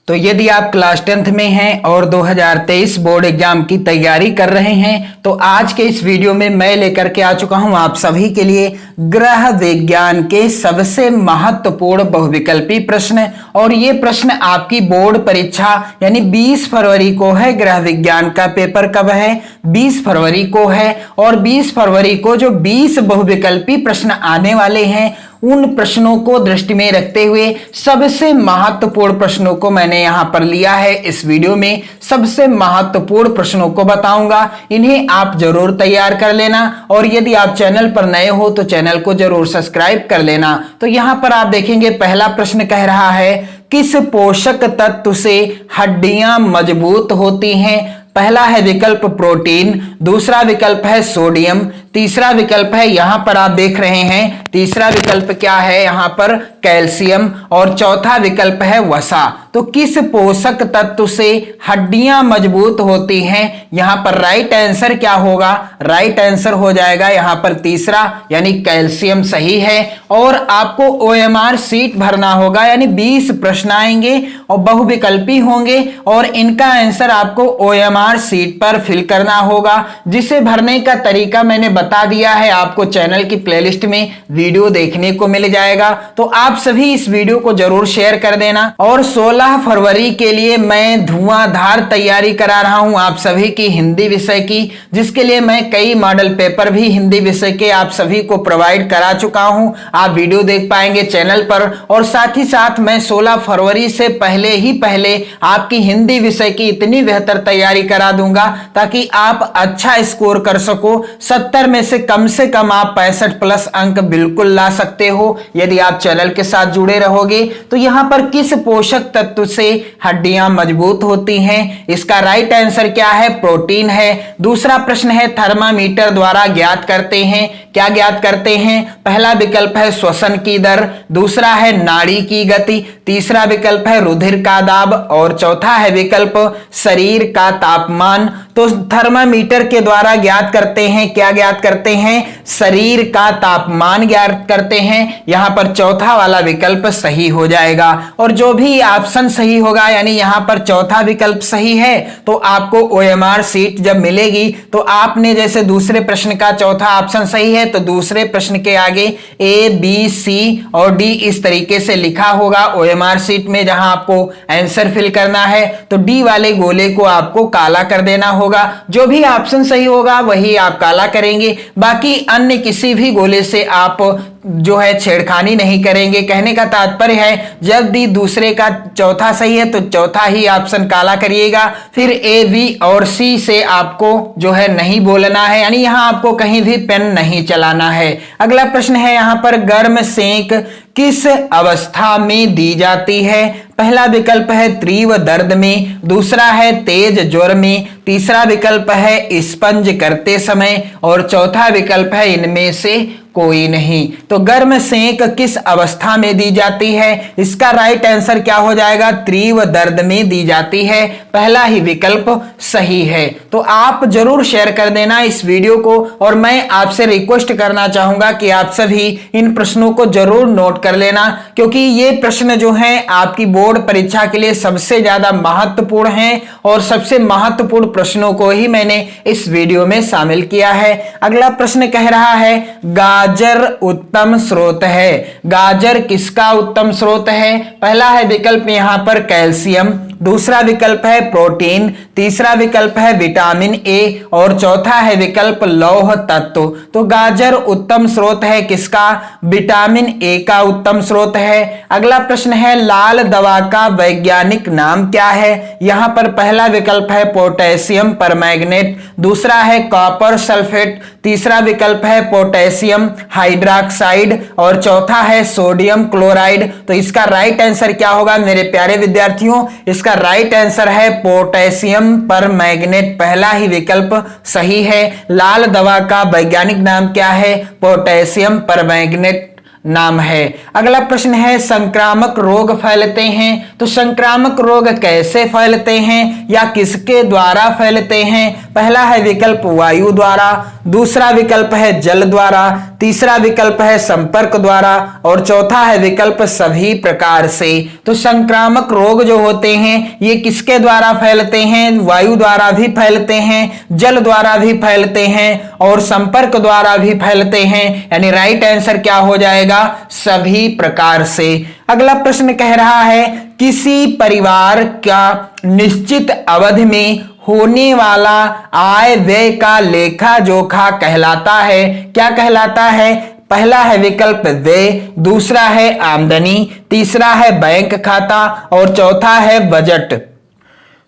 तो यदि आप क्लास 10th में हैं और 2023 बोर्ड एग्जाम की तैयारी कर रहे हैं तो आज के इस वीडियो में मैं लेकर के आ चुका हूं आप सभी के लिए ग्रह विज्ञान के सबसे महत्वपूर्ण बहुविकल्पी प्रश्न। और ये प्रश्न आपकी बोर्ड परीक्षा यानी 20 फरवरी को है। ग्रह विज्ञान का पेपर कब है? 20 फरवरी को है। और 20 फरवरी को जो 20 बहुविकल्पी प्रश्न आने वाले हैं उन प्रश्नों को दृष्टि में रखते हुए सबसे महत्वपूर्ण प्रश्नों को मैंने यहां पर लिया है। इस वीडियो में सबसे महत्वपूर्ण प्रश्नों को बताऊंगा, इन्हें आप जरूर तैयार कर लेना। और यदि आप चैनल पर नए हो तो चैनल को जरूर सब्सक्राइब कर लेना। तो यहां पर आप देखेंगे पहला प्रश्न कह रहा है किस पोषक तत्व से हड्डियां मजबूत होती हैं? पहला है विकल्प प्रोटीन, दूसरा विकल्प है सोडियम, तीसरा विकल्प है यहां पर आप देख रहे हैं तीसरा विकल्प क्या है यहां पर कैल्शियम, और चौथा विकल्प है वसा। तो किस पोषक तत्व से हड्डियां मजबूत होती हैं? यहां पर राइट आंसर क्या होगा? राइट आंसर हो जाएगा यहां पर तीसरा यानी कैल्शियम सही है। और आपको OMR सीट भरना होगा यानी 20 प्रश्न आएंगे और बहुविकल्पी होंगे और इनका आंसर आपको OMR सीट पर फिल करना होगा, जिसे भरने का तरीका मैंने बता दिया है। आपको चैनल की प्लेलिस्ट में वीडियो देखने को मिल जाएगा। तो आप सभी इस वीडियो को जरूर शेयर कर देना। और 16 फरवरी के लिए मैं धुआंधार तैयारी करा रहा हूं आप सभी की हिंदी विषय की, जिसके लिए मैं कई मॉडल पेपर भी हिंदी विषय के आप सभी को प्रोवाइड करा चुका हूं। आप वीडियो देख पाएंगे चैनल पर। और साथ ही साथ मैं 16 फरवरी से पहले आपकी हिंदी विषय की इतनी बेहतर तैयारी करा दूंगा ताकि आप अच्छा स्कोर कर सको। 70 में से कम आप 65 प्लस अंक बिल्कुल ला सकते हो यदि आप चैनल के साथ जुड़े रहोगे। तो यहां पर किस पोषक तत्व से हड्डियां मजबूत होती हैं? इसका राइट आंसर क्या है? प्रोटीन है। दूसरा प्रश्न है थर्मामीटर द्वारा ज्ञात करते हैं। क्या ज्ञात करते हैं? पहला विकल्प है श्वसन की दर, दूसरा है नाड़ी की गति, तीसरा विकल्प है रुधिर का दाब और चौथा है विकल्प शरीर का तापमान। तो थर्मामीटर के द्वारा ज्ञात करते हैं, क्या ज्ञात करते हैं? शरीर का तापमान ज्ञात करते हैं। यहां पर चौथा वाला विकल्प सही हो जाएगा। और जो भी ऑप्शन सही होगा यानी यहां पर चौथा विकल्प सही है तो आपको OMR सीट जब मिलेगी तो आपने जैसे दूसरे प्रश्न का चौथा ऑप्शन सही है तो दूसरे प्रश्न के आगे A, B, C और D इस तरीके से लिखा होगा OMR सीट में, जहां आपको आंसर फिल करना है तो D वाले गोले को आपको काला कर देना होगा। जो भी ऑप्शन सही होगा वही आप काला करेंगे, बाकी अन्य किसी भी गोले से आप जो है छेड़खानी नहीं करेंगे। कहने का तात्पर्य है जब भी दूसरे का चौथा सही है तो चौथा ही ऑप्शन काला करिएगा, फिर A, B और C से आपको जो है नहीं बोलना है, यानी यहां आपको कहीं भी पेन नहीं चलाना है। अगला प्रश्न है यहां पर गर्म सेंक किस अवस्था में दी जाती है? पहला विकल्प है तीव्र दर्द में, दूसरा है तेज ज्वर में, तीसरा विकल्प है स्पंज करते समय और चौथा विकल्प है इनमें से कोई नहीं। तो गर्म सेंक किस अवस्था में दी जाती है? इसका राइट आंसर क्या हो जाएगा? तीव्र दर्द में दी जाती है। पहला ही विकल्प सही है। तो आप जरूर शेयर कर देना इस वीडियो को। और मैं आपसे रिक्वेस्ट करना चाहूंगा कि आप सभी इन प्रश्नों को जरूर नोट कर लेना, क्योंकि ये प्रश्न जो हैं आपकी बोर्ड परीक्षा के लिए सबसे ज्यादा महत्वपूर्ण हैं और सबसे महत्वपूर्ण प्रश्नों को ही मैंने इस वीडियो में शामिल किया है। अगला प्रश्न कह रहा है गाजर उत्तम स्रोत है। गाजर किसका उत्तम स्रोत है? पहला है विकल्प यहां पर कैल्शियम, दूसरा विकल्प है प्रोटीन, तीसरा विकल्प है विटामिन A और चौथा है विकल्प लौह तत्व। तो गाजर उत्तम स्रोत है किसका? विटामिन A का उत्तम स्रोत है। अगला प्रश्न है लाल दवा का वैज्ञानिक नाम क्या है? यहां पर पहला विकल्प है पोटेशियम परमैंगनेट, दूसरा है कॉपर सल्फेट, तीसरा विकल्प है पोटेशियम हाइड्रोक्साइड और चौथा है सोडियम क्लोराइड। तो इसका राइट आंसर क्या होगा मेरे प्यारे विद्यार्थियों? इसका राइट आंसर है पोटेशियम परमैंगनेट। पहला ही विकल्प सही है। लाल दवा का वैज्ञानिक नाम क्या है? Potassium permanganate. नाम है। अगला प्रश्न है संक्रामक रोग फैलते हैं, तो संक्रामक रोग कैसे फैलते हैं या किसके द्वारा फैलते हैं? पहला है विकल्प वायु द्वारा, दूसरा विकल्प है जल द्वारा, तीसरा विकल्प है संपर्क द्वारा और चौथा है विकल्प सभी प्रकार से। तो संक्रामक रोग जो होते हैं ये किसके द्वारा फैलते हैं? वायु द्वारा भी फैलते हैं, जल द्वारा भी फैलते हैं और संपर्क द्वारा भी फैलते हैं, यानी राइट आंसर क्या हो जाएगा? सभी प्रकार से। अगला प्रश्न कह रहा है किसी परिवार का निश्चित अवधि में होने वाला आय व्यय का लेखा जोखा कहलाता है, क्या कहलाता है? पहला है विकल्प व्यय, दूसरा है आमदनी, तीसरा है बैंक खाता और चौथा है बजट।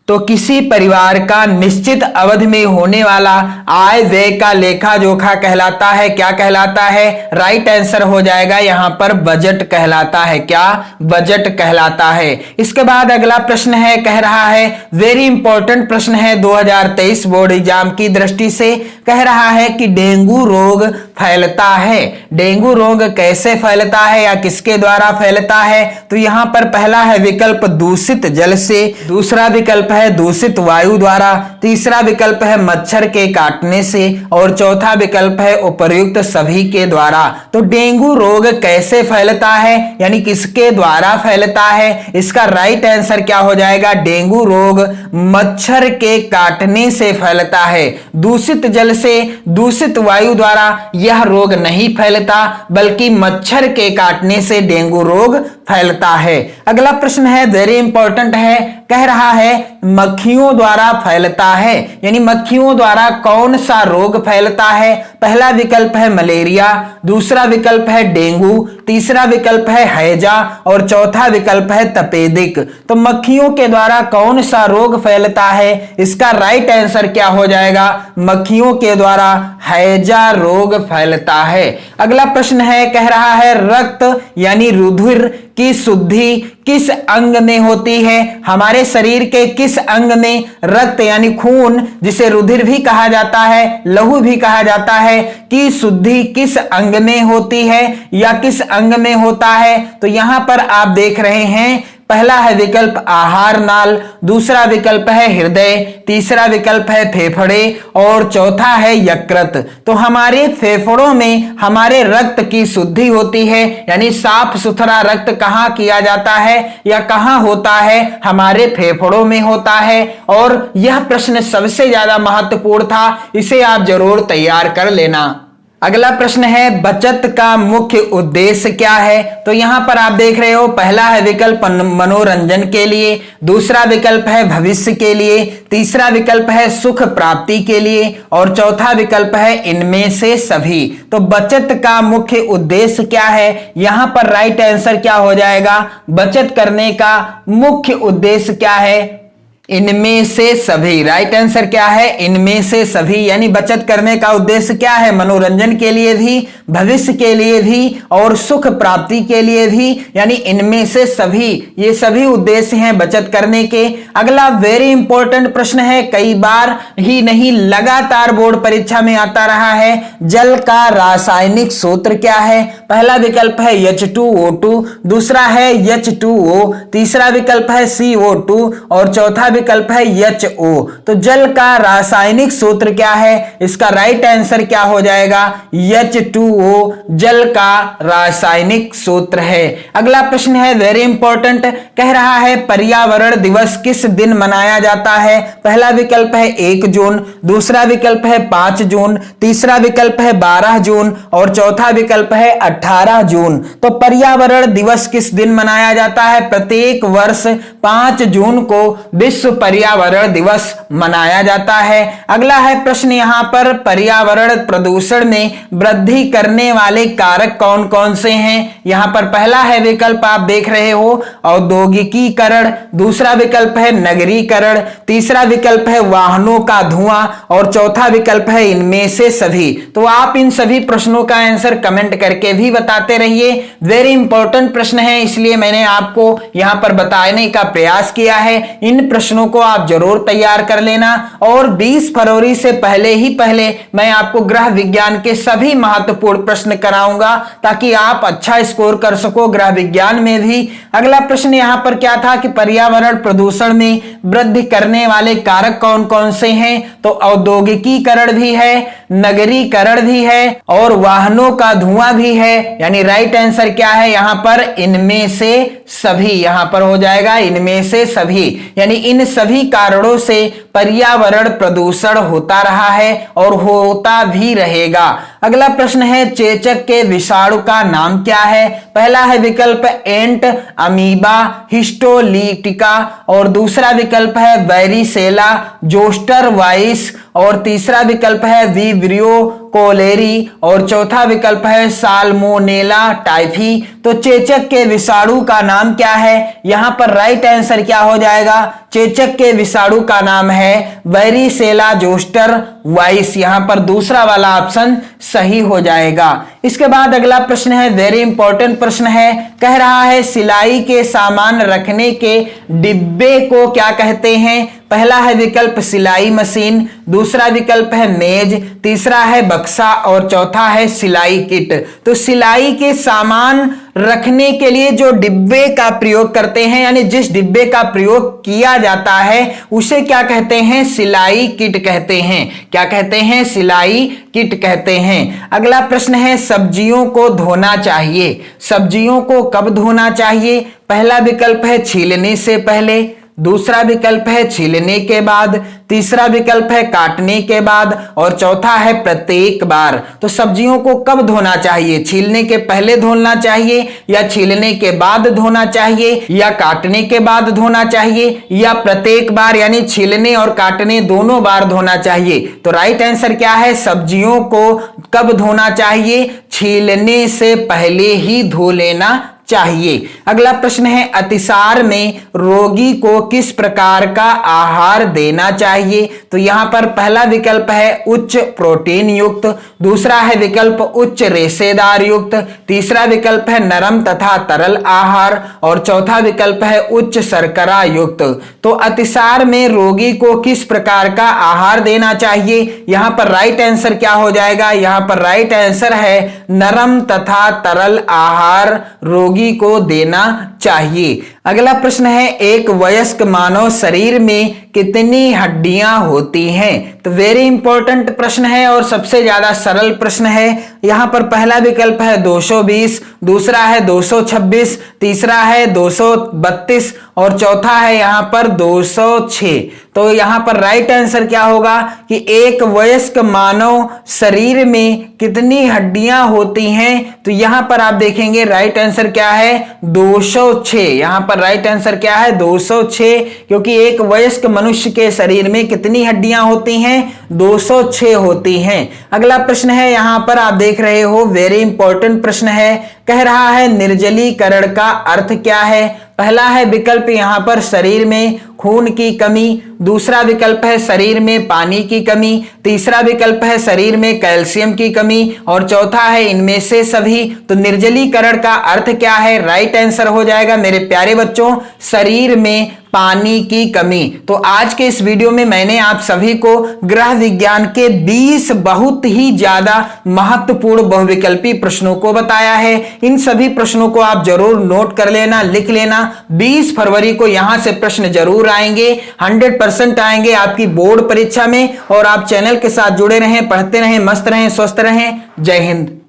तो किसी परिवार का निश्चित अवधि में होने वाला आय व्यय का लेखा जोखा कहलाता है, क्या कहलाता है? राइट आंसर हो जाएगा यहां पर बजट कहलाता है, क्या? बजट कहलाता है। इसके बाद अगला प्रश्न है, कह रहा है वेरी इंपॉर्टेंट प्रश्न है 2023 बोर्ड एग्जाम की दृष्टि से, कह रहा है कि डेंगू रोग फैलता है। डेंगू रोग कैसे फैलता है या किसके द्वारा फैलता है? तो यहां पर पहला है विकल्प दूषित जल से, दूसरा विकल्प है दूषित वायु द्वारा, तीसरा विकल्प है मच्छर के काटने से और चौथा विकल्प है उपर्युक्त सभी के द्वारा। तो डेंगू रोग कैसे फैलता है यानी किसके द्वारा फैलता है? इसका राइट आंसर क्या हो जाएगा? डेंगू रोग मच्छर के काटने से फैलता है। दूषित जल से, दूषित वायु द्वारा यह रोग नहीं फैलता, बल्कि मच्छर के काटने से डेंगू रोग फैलता है। अगला प्रश्न है वेरी इंपॉर्टेंट है, कह रहा है मक्खियों द्वारा फैलता है, यानी मक्खियों द्वारा कौन सा रोग फैलता है? पहला विकल्प है मलेरिया, दूसरा विकल्प है डेंगू, तीसरा विकल्प है हैजा और चौथा विकल्प है तपेदिक। तो मक्खियों के द्वारा कौन सा रोग फैलता है? इसका राइट आंसर क्या हो जाएगा? मक्खियों के द्वारा हैजा रोग फैलता है। अगला प्रश्न है, कह रहा है रक्त यानी रुधिर की शुद्धि किस अंग में होती है? हमारे शरीर के किस अंग में रक्त यानी खून, जिसे रुधिर भी कहा जाता है, लहू भी कहा जाता है, की शुद्धि किस अंग में होती है या किस अंग में होता है? तो यहां पर आप देख रहे हैं पहला है विकल्प आहार नाल, दूसरा विकल्प है हृदय, तीसरा विकल्प है फेफड़े और चौथा है यकृत। तो हमारे फेफड़ों में हमारे रक्त की शुद्धि होती है, यानी साफ सुथरा रक्त कहां किया जाता है या कहां होता है? हमारे फेफड़ों में होता है। और यह प्रश्न सबसे ज्यादा महत्वपूर्ण था, इसे आप जरूर तैयार कर लेना। अगला प्रश्न है बचत का मुख्य उद्देश्य क्या है? तो यहां पर आप देख रहे हो पहला है विकल्प मनोरंजन के लिए, दूसरा विकल्प है भविष्य के लिए, तीसरा विकल्प है सुख प्राप्ति के लिए और चौथा विकल्प है इनमें से सभी। तो बचत का मुख्य उद्देश्य क्या है? यहां पर राइट आंसर क्या हो जाएगा? बचत करने का मुख्य उद्देश्य क्या है? इनमें से सभी। राइट आंसर क्या है? इनमें से सभी, यानी बचत करने का उद्देश्य क्या है? मनोरंजन के लिए भी, भविष्य के लिए भी और सुख प्राप्ति के लिए भी, यानी इनमें से सभी। ये सभी उद्देश्य हैं बचत करने के। अगला वेरी इंपॉर्टेंट प्रश्न है, कई बार ही नहीं लगातार बोर्ड परीक्षा में आता रहा है, जल का रासायनिक सूत्र क्या है? पहला विकल्प है H2O2, दूसरा है H2O, तीसरा विकल्प है CO2 और चौथा विकल्प है HO। तो जल का रासायनिक सूत्र क्या है? इसका राइट आंसर क्या हो जाएगा? H2O जल का रासायनिक सूत्र है। अगला प्रश्न है वेरी इंपॉर्टेंट, कह रहा है पर्यावरण दिवस किस दिन मनाया जाता है? पहला विकल्प है 1 जून, दूसरा विकल्प है 5 जून, तीसरा विकल्प है 12 जून और चौथा विकल्प है 18 जून। तो पर्यावरण दिवस किस दिन मनाया जाता है? प्रत्येक वर्ष 5 जून को विश्व पर्यावरण दिवस मनाया जाता है। अगला है प्रश्न यहां पर पर्यावरण प्रदूषण में वृद्धि करने वाले कारक कौन कौन से हैं? यहां पर पहला है विकल्प आप देख रहे हो औद्योगिकीकरण, दूसरा विकल्प है नगरीकरण, तीसरा विकल्प है वाहनों का धुआं और चौथा विकल्प है इनमें से सभी। तो आप इन सभी प्रश्नों का आंसर कमेंट करके भी बताते रहिए। वेरी इंपॉर्टेंट प्रश्न है, इसलिए मैंने आपको यहां पर बताने का प्रयास किया है। इन प्रश्नों प्रश्नों को आप जरूर तैयार कर लेना और 20 फरवरी से पहले मैं आपको ग्रह विज्ञान के सभी महत्वपूर्ण प्रश्न कराऊंगा ताकि आप अच्छा स्कोर कर सको ग्रह विज्ञान में भी। अगला प्रश्न यहां पर क्या था कि पर्यावरण प्रदूषण में वृद्धि करने वाले कारक कौन कौन से हैं? तो औद्योगिकीकरण भी है, नगरीकरण भी है और वाहनों का धुआं भी है। यानी राइट आंसर क्या है यहां पर? इनमें से सभी। यहां पर हो जाएगा इनमें से सभी, यानी इन सभी कारणों से पर्यावरण प्रदूषण होता रहा है और होता भी रहेगा। अगला प्रश्न है चेचक के विषाणु का नाम क्या है? पहला है विकल्प एंट, अमीबा, हिस्टोलिटिका और दूसरा विकल्प है वेरिसेला जोस्टर वाइस और तीसरा विकल्प है विब्रियो कोलेरी और चौथा विकल्प है साल्मोनेला टाइफी। तो चेचक के विषाणु का नाम क्या है? यहां पर राइट आंसर क्या हो जाएगा? चेचक के विषाणु का नाम है वेरिसेला जोस्टर वाइस। यहां पर दूसरा वाला ऑप्शन सही हो जाएगा। इसके बाद अगला प्रश्न है वेरी इंपॉर्टेंट प्रश्न है, कह रहा है सिलाई के सामान रखने के डिब्बे को क्या कहते हैं? पहला है विकल्प सिलाई मशीन, दूसरा विकल्प है मेज, तीसरा है बक्सा और चौथा है सिलाई किट। तो सिलाई के सामान रखने के लिए जो डिब्बे का प्रयोग करते हैं, यानी जिस डिब्बे का प्रयोग किया जाता है उसे क्या कहते हैं? सिलाई किट कहते हैं। क्या कहते हैं? सिलाई किट कहते हैं। अगला प्रश्न है सब्जियों को धोना चाहिए, सब्जियों को कब धोना चाहिए? पहला विकल्प है छीलने से पहले, दूसरा विकल्प है छीलने के बाद, तीसरा विकल्प है काटने के बाद और चौथा है प्रत्येक बार। तो सब्जियों को कब धोना चाहिए? छीलने के पहले धोना चाहिए या छीलने के बाद धोना चाहिए या काटने के बाद धोना चाहिए या प्रत्येक बार यानी छीलने और काटने दोनों बार धोना चाहिए? तो राइट आंसर क्या है? सब्जियों को कब धोना चाहिए? छीलने से पहले ही धो लेना चाहिए। अगला प्रश्न है अतिसार में रोगी को किस प्रकार का आहार देना चाहिए? तो यहां पर पहला विकल्प है उच्च प्रोटीन युक्त, दूसरा है विकल्प उच्च रेशेदार युक्त, तीसरा विकल्प है नरम तथा तरल आहार और चौथा विकल्प है उच्च शर्करा युक्त। तो अतिसार में रोगी को किस प्रकार का आहार देना चाहिए? यहां पर राइट आंसर क्या हो जाएगा? यहां पर राइट आंसर है नरम तथा तरल आहार रोगी को देना चाहिए। अगला प्रश्न है एक वयस्क मानव शरीर में कितनी हड्डियां होती हैं? तो वेरी इंपॉर्टेंट प्रश्न है और सबसे ज्यादा सरल प्रश्न है। यहां पर पहला विकल्प है 220, दूसरा है 226, तीसरा है 232 और चौथा है यहां पर 206। तो यहां पर राइट आंसर क्या होगा कि एक वयस्क मानव शरीर में कितनी हड्डियां होती हैं? तो यहां पर आप देखेंगे राइट आंसर क्या है? 206। यहां पर राइट आंसर क्या है? 206, क्योंकि एक वयस्क मनुष्य के शरीर में कितनी हड्डियां होती हैं? 206 होती हैं। अगला प्रश्न है यहां पर आप देख रहे हो वेरी इंपॉर्टेंट प्रश्न है, कह रहा है निर्जलीकरण का अर्थ क्या है? पहला है विकल्प यहां पर शरीर में खून की कमी, दूसरा विकल्प है शरीर में पानी की कमी, तीसरा विकल्प है शरीर में कैल्शियम की कमी और चौथा है इनमें से सभी। तो निर्जलीकरण का अर्थ क्या है? राइट आंसर हो जाएगा मेरे प्यारे बच्चों शरीर में पानी की कमी। तो आज के इस वीडियो में मैंने आप सभी को ग्रह विज्ञान के 20 बहुत ही ज्यादा महत्वपूर्ण बहुविकल्पी प्रश्नों को बताया है। इन सभी प्रश्नों को आप जरूर नोट कर लेना, लिख लेना। 20 फरवरी को यहां से प्रश्न जरूर आएंगे, 100% आएंगे आपकी बोर्ड परीक्षा में। और आप चैनल के साथ जुड़े रहें, पढ़ते रहें, मस्त रहें, स्वस्थ रहें। जय हिंद।